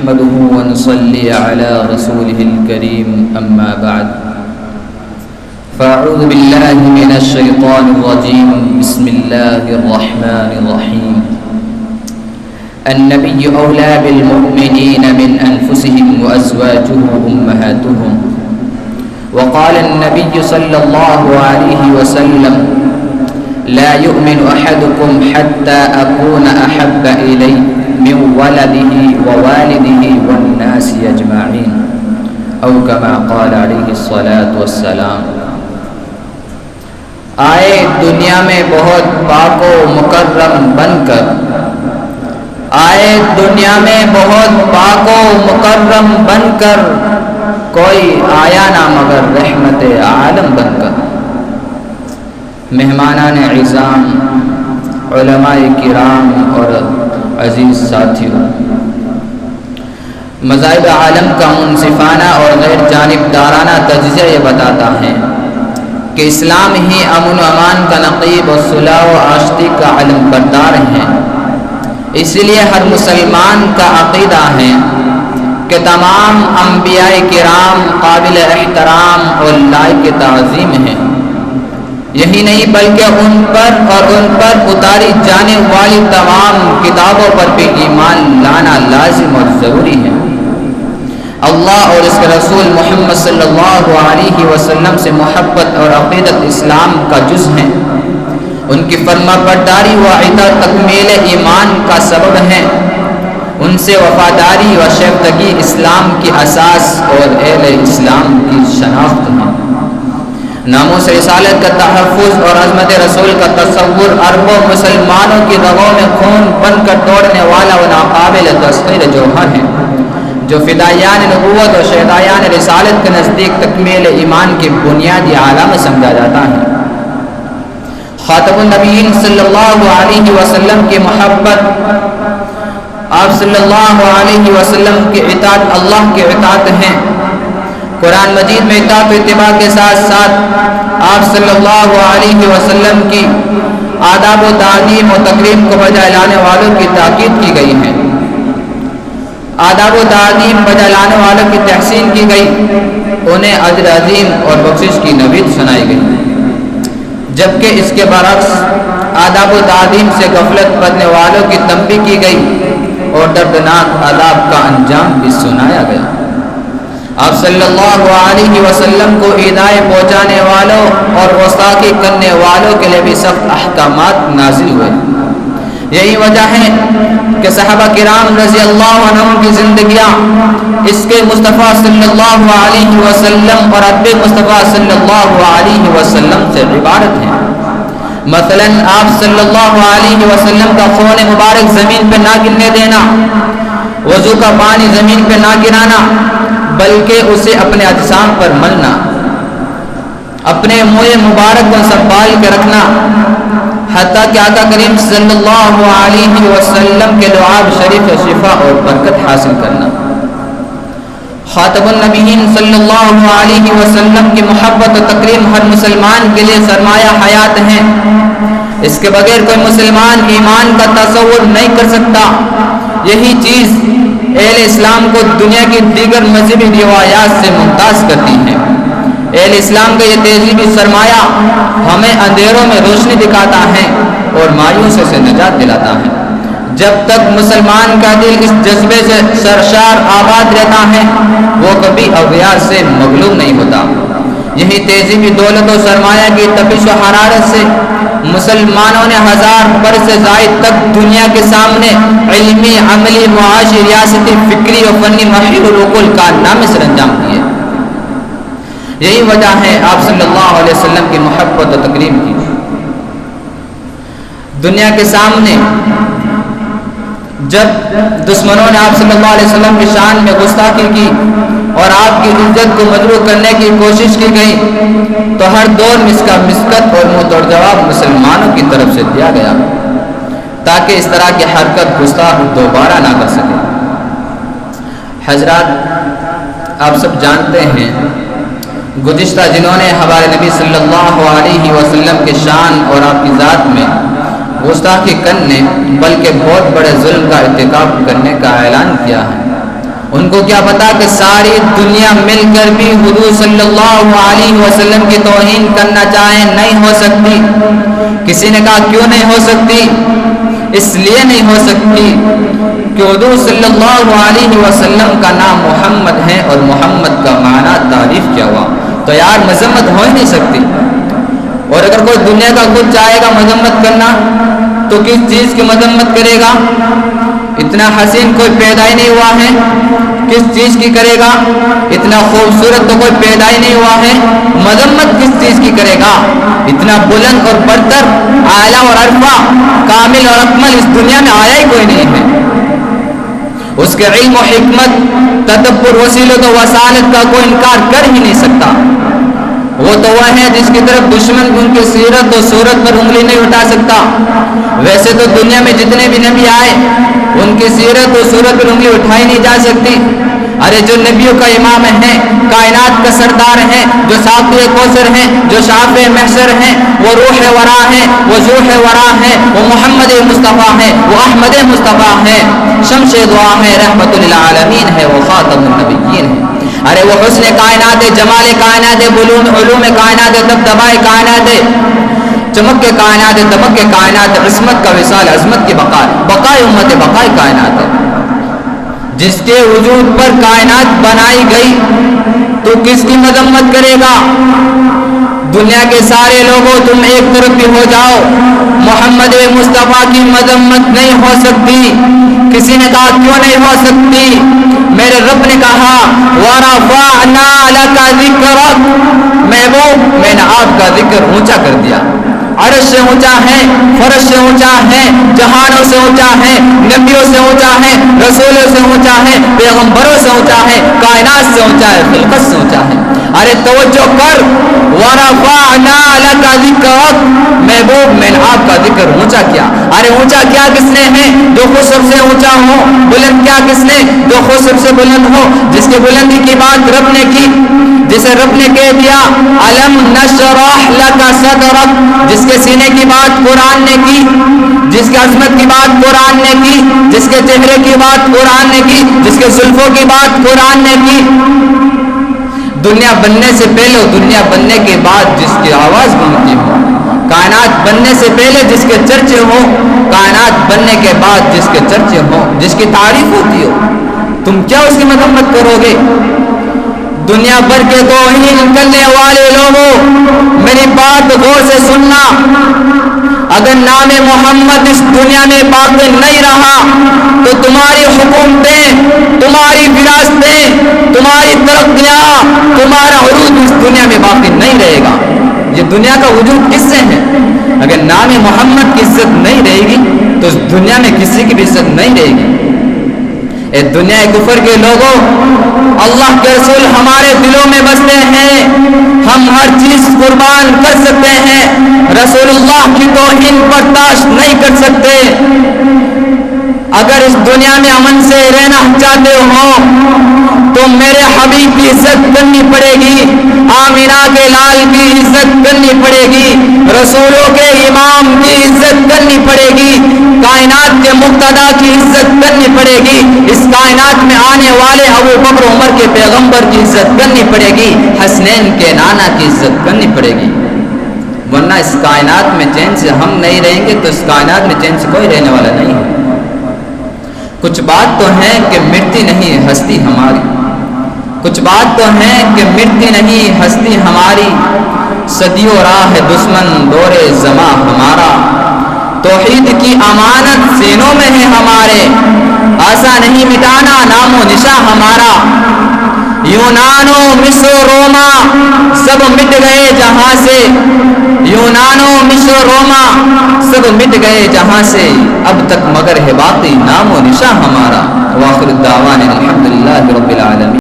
نحمده ونصلي على رسوله الكريم أما بعد فأعوذ بالله من الشيطان الرجيم بسم الله الرحمن الرحيم النبي أولى بالمؤمنين من أنفسهم وأزواجه أمهاتهم وقال النبي صلى الله عليه وسلم لا يؤمن أحدكم حتى أكون أحب إليه من ولده ووالده والناس أجمعين أو كما قال عليه الصلاة والسلام. آئے دنیا میں بہت پاک و مکرم بن کر، آئے دنیا میں بہت پاک و مکرم بن کر، کوئی آیا نہ مگر رحمت عالم بن کر. مہمانان عظام، علماء کرام اور عزیز ساتھیوں، مذاہب عالم کا منصفانہ اور غیر جانبدارانہ تجزیہ یہ بتاتا ہے کہ اسلام ہی امن و امان کا نقیب اور صلح و آشتی کا علم بردار ہے. اس لیے ہر مسلمان کا عقیدہ ہے کہ تمام انبیاء کرام قابل احترام اور لائق تعظیم ہیں. یہی نہیں بلکہ ان پر اتاری جانے والی تمام کتابوں پر بھی ایمان لانا لازم اور ضروری ہے. اللہ اور اس کے رسول محمد صلی اللہ علیہ وسلم سے محبت اور عقیدت اسلام کا جز ہے. ان کی فرما برداری و اطاعت تکمیل ایمان کا سبب ہے. ان سے وفاداری و شیفتگی اسلام کی اساس اور اہل اسلام کی شناخت ہے. ناموس رسالت کا تحفظ اور عظمت رسول کا تصور اربوں مسلمانوں کی رگوں میں خون بن کر دوڑنے والا و ناقابل تسخیر جوہر ہے، جو فدائیان نبوت اور شہدائیان رسالت کے نزدیک تکمیل ایمان کی بنیادی علامت سمجھا جاتا ہے. خاتم النبیین صلی اللہ علیہ وسلم کی محبت، آپ صلی اللہ علیہ وسلم کی اطاعت اللہ کی اطاعت ہے. قرآن مجید میں اطاعت و اتباع کے ساتھ ساتھ آپ صلی اللہ علیہ وسلم کی آداب و تعظیم و تکریم کو بجا لانے والوں کی تاکید کی گئی ہے. آداب و تعظیم بجا لانے والوں کی تحسین کی گئی، انہیں اجر عظیم اور بخشش کی نوید سنائی گئی. جبکہ اس کے برعکس آداب و تعظیم سے غفلت کرنے والوں کی تنبیہ کی گئی اور دردناک عذاب کا انجام بھی سنایا گیا. آپ صلی اللہ علیہ وسلم کو ہدایت پہنچانے والوں اور گستاخی کرنے والوں کے لیے بھی سخت احکامات نازل ہوئے. یہی وجہ ہے کہ صحابہ کرام رضی اللہ عنہم کی زندگیاں اس کے مصطفیٰ صلی اللہ علیہ وسلم اور ادب مصطفیٰ صلی اللہ علیہ وسلم سے عبارت ہیں. مثلا آپ صلی اللہ علیہ وسلم کا خون مبارک زمین پہ نہ گرنے دینا، وضو کا پانی زمین پہ نہ گرانا بلکہ اسے اپنے اجسام پر ملنا، اپنے منہ مبارک کو سنبھال کے رکھنا، حتیٰ کہ آقا کریم صلی اللہ علیہ وسلم کے لعاب شریف شفا اور برکت حاصل کرنا. خاتم النبیین صلی اللہ علیہ وسلم کی محبت و تکریم ہر مسلمان کے لیے سرمایہ حیات ہے. اس کے بغیر کوئی مسلمان ایمان کا تصور نہیں کر سکتا. یہی چیز اہل اسلام کو دنیا کی دیگر مذہبی روایات سے ممتاز کرتی ہے. اہل اسلام کا یہ تہذیبی سرمایہ ہمیں اندھیروں میں روشنی دکھاتا ہے اور مایوسی سے نجات دلاتا ہے. جب تک مسلمان کا دل اس جذبے سے سرشار آباد رہتا ہے وہ کبھی اغیار سے مغلوب نہیں ہوتا. یہی تہذیبی دولت و سرمایہ کی تپش و حرارت سے مسلمانوں نے 1000 برس سے زائد تک دنیا کے سامنے علمی، عملی، معاشی، ریاستی، فکری اور فنی محیط العقول کارنامے سر انجام دیے. یہی وجہ ہے آپ صلی اللہ علیہ وسلم کی محبت و تکریم کی. دنیا کے سامنے جب دشمنوں نے آپ صلی اللہ علیہ وسلم کی شان میں گستاخی کی اور آپ کی عزت کو مجروح کرنے کی کوشش کی گئی تو ہر دور میں اس کا مسکت اور منہ توڑ جواب مسلمانوں کی طرف سے دیا گیا تاکہ اس طرح کی حرکت گستاخ دوبارہ نہ کر سکے. حضرات، آپ سب جانتے ہیں گزشتہ جنہوں نے ہمارے نبی صلی اللہ علیہ وسلم کے شان اور آپ کی ذات میں گستاخی کرنے بلکہ بہت بڑے ظلم کا ارتکاب کرنے کا اعلان کیا ہے. ان کو کیا پتا کہ ساری دنیا مل کر بھی حضور صلی اللہ علیہ وسلم کی توہین کرنا چاہیں نہیں ہو سکتی۔ کسی نے کہا کیوں نہیں ہو سکتی؟ اس لیے نہیں ہو سکتی کہ حضور صلی اللہ علیہ وسلم کا نام محمد ہے اور محمد کا معنی تعریف کیا ہوا، تو یار مذمت ہو ہی نہیں سکتی۔ اور اگر کوئی دنیا کا خود چاہے گا مذمت کرنا تو کس چیز کی مذمت کرے گا؟ اتنا حسین کوئی پیدا ہی نہیں ہوا ہے، کس چیز کی کرے گا؟ اتنا خوبصورت تو کوئی پیدا ہی نہیں ہوا ہے، مذمت کس چیز کی کرے گا؟ اتنا بلند اور برتر، اعلیٰ اور عرفہ، کامل اور اکمل اس دنیا میں آیا ہی کوئی نہیں ہے۔ اس کے علم و حکمت، تدبر، وسیلت و وسالت کا کوئی انکار کر ہی نہیں سکتا۔ وہ تو وہ ہے جس کی طرف دشمن ان کی سیرت و صورت پر انگلی نہیں اٹھا سکتا۔ ویسے تو دنیا میں جتنے بھی نبی آئے ان کی سیرت و صورت پر انگلی اٹھائی نہیں جا سکتی۔ ارے جو نبیوں کا امام ہے، کائنات کا سردار ہے، جو ساقی کوثر ہیں، جو شافع محشر ہیں، وہ روح ورا ہے، وہ ذوح ورا ہے، وہ محمد مصطفیٰ ہے، وہ احمد مصطفیٰ ہے، شمس دعا ہے، رحمت للعالمین ہے، وہ خاتم النبیین ہے۔ ارے وہ حسن کائنات، جمال کائنات، علوم کائنات، دبدبہ کائنات، چمک کے کائنات، دمک کے کائنات، عصمت کا وصال، عظمت کی بقائے امت بقائے کائنات ہے۔ جس کے وجود پر کائنات بنائی گئی تو کس کی مذمت کرے گا؟ دنیا کے سارے لوگوں تم ایک طرف بھی ہو جاؤ، محمد مصطفیٰ کی مذمت نہیں ہو سکتی۔ کسی نے کہا کیوں نہیں ہو سکتی؟ میرے رب نے کہا وَرَفَعْنَا لَكَ ذِكْرَكَ، محبوب میں نے آپ کا ذکر اونچا کر دیا۔ عرش سے اونچا ہے، فرش سے اونچا ہے، جہانوں سے اونچا ہے، نبیوں سے اونچا ہے، رسولوں سے اونچا ہے، پیغمبروں سے اونچا ہے، کائنات سے اونچا ہے، خلقت سے اونچا ہے۔ ارے توجہ کر، وَرَفَعْنَا لَكَ ذِكْرَكَ، محبوب میں نے آپ کا ذکر اونچا کیا۔ ارے اونچا کیا کس نے ہے؟ جو خود سب سے اونچا ہو۔ بلند کیا کس نے؟ جو خود سب سے بلند ہو، جس کی بلندی کی بات رب نے کی، جسے رب نے کہہ دیا أَلَمْ نَشْرَحْ لَكَ صَدْرَكَ، جس کے سینے کی بات قرآن نے کی، جس کی عظمت کی بات قرآن نے کی، جس کے چہرے کی بات قرآن نے کی، جس کے زلفوں کی بات قرآن نے کی۔ دنیا بننے سے پہلے اور دنیا بننے کے بعد جس کی آواز گونجتی ہو، کائنات بننے سے پہلے جس کے چرچے ہو، کائنات بننے کے بعد جس کے چرچے ہو، جس کی تعریف ہوتی ہو، تم کیا اس کی مذمت کرو گے؟ دنیا بھر کے توہین کرنے والے لوگوں میری بات غور سے سننا، اگر نام محمد اس دنیا میں باقی نہیں رہا تو تمہاری حکومتیں، تمہاری وراثتیں، تمہاری ترقیاں، تمہارا عروج اس دنیا میں باقی نہیں رہے گا۔ یہ دنیا کا وجود کس سے ہے؟ اگر نام محمد کی عزت نہیں رہے گی تو اس دنیا میں کسی کی بھی عزت نہیں رہے گی۔ اے دنیا کفر کے لوگوں، اللہ کے رسول ہمارے دلوں میں بستے ہیں، ہم ہر چیز قربان کر سکتے ہیں، رسول اللہ کی توہین برداشت نہیں کر سکتے۔ اگر اس دنیا میں امن سے رہنا چاہتے ہو تو میرے حبیب کی عزت کرنی پڑے گی، آمینہ کے لال کی عزت کرنی پڑے گی، رسولوں کے امام کی عزت کرنی پڑے گی، کائنات کے مقتدا کی عزت کرنی پڑے گی، اس کائنات میں آنے والے ابو بکر عمر کے پیغمبر کی عزت کرنی پڑے گی، حسنین کے نانا کی عزت کرنی پڑے گی، ورنہ اس کائنات میں چین سے ہم نہیں رہیں گے تو اس کائنات میں چین سے کوئی رہنے والا نہیں ہے۔ کچھ بات تو ہے کہ مٹتی نہیں ہستی ہماری، کچھ بات تو ہے کہ مٹتی نہیں ہستی ہماری، صدیوں راہ دشمن دور زماں ہمارا، توحید کی امانت سینوں میں ہے ہمارے، ایسا نہیں مٹانا نام و نشاں ہمارا۔ یونان و مصر و روما سب مٹ گئے جہاں سے، یونان و مصر و روما سب مٹ گئے جہاں سے، اب تک مگر ہے باقی نام و نشاں ہمارا۔ وآخر الدعوانا الحمدللہ رب العالمین۔